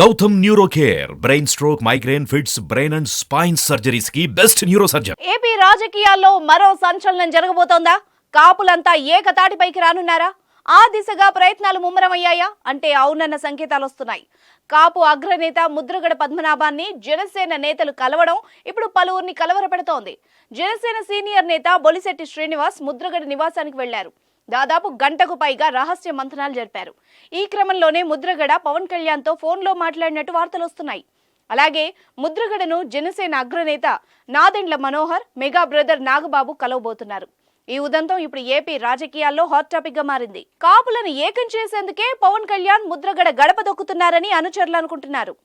Gautam neuro care brain stroke migraine fits brain and spine surgeries కి best neurosurgeon. AP రాజకీయాల్లో మరో సంచలనం జరగబోతోందా? కాపులంతా ఏకతాటిపైకి రానున్నారా? ఆ దిశగా ప్రయత్నాలు ముమ్మరమయ్యాయా అంటే అవునన్న సంకేతాలు వస్తున్నాయి. కాపు అగ్రనేత ముద్రగడ పద్మనాభాన్ని జనసేన నేతలు కలవడం ఇప్పుడు పలువురిని కలవరపెడుతోంది. జనసేన సీనియర్ నేత బొలిశెట్టి శ్రీనివాస్ ముద్రగడ నివాసానికి వెళ్లారు. దాదాపు గంటకు పైగా రహస్య మంథనాలు జరిపారు. ఈ క్రమంలోనే ముద్రగడ పవన్ కళ్యాణ్ తో ఫోన్లో మాట్లాడినట్టు వార్తలు వస్తున్నాయి. అలాగే ముద్రగడను జనసేన అగ్రనేత నాదెండ్ల మనోహర్, మెగా బ్రదర్ నాగబాబు కలవబోతున్నారు. ఈ ఉదంతం ఇప్పుడు ఏపీ రాజకీయాల్లో హాట్ టాపిక్ గా మారింది. కాపులను ఏకం చేసేందుకే పవన్ కళ్యాణ్ ముద్రగడ గడప దొక్కుతున్నారని అనుచరులు అనుకుంటున్నారు.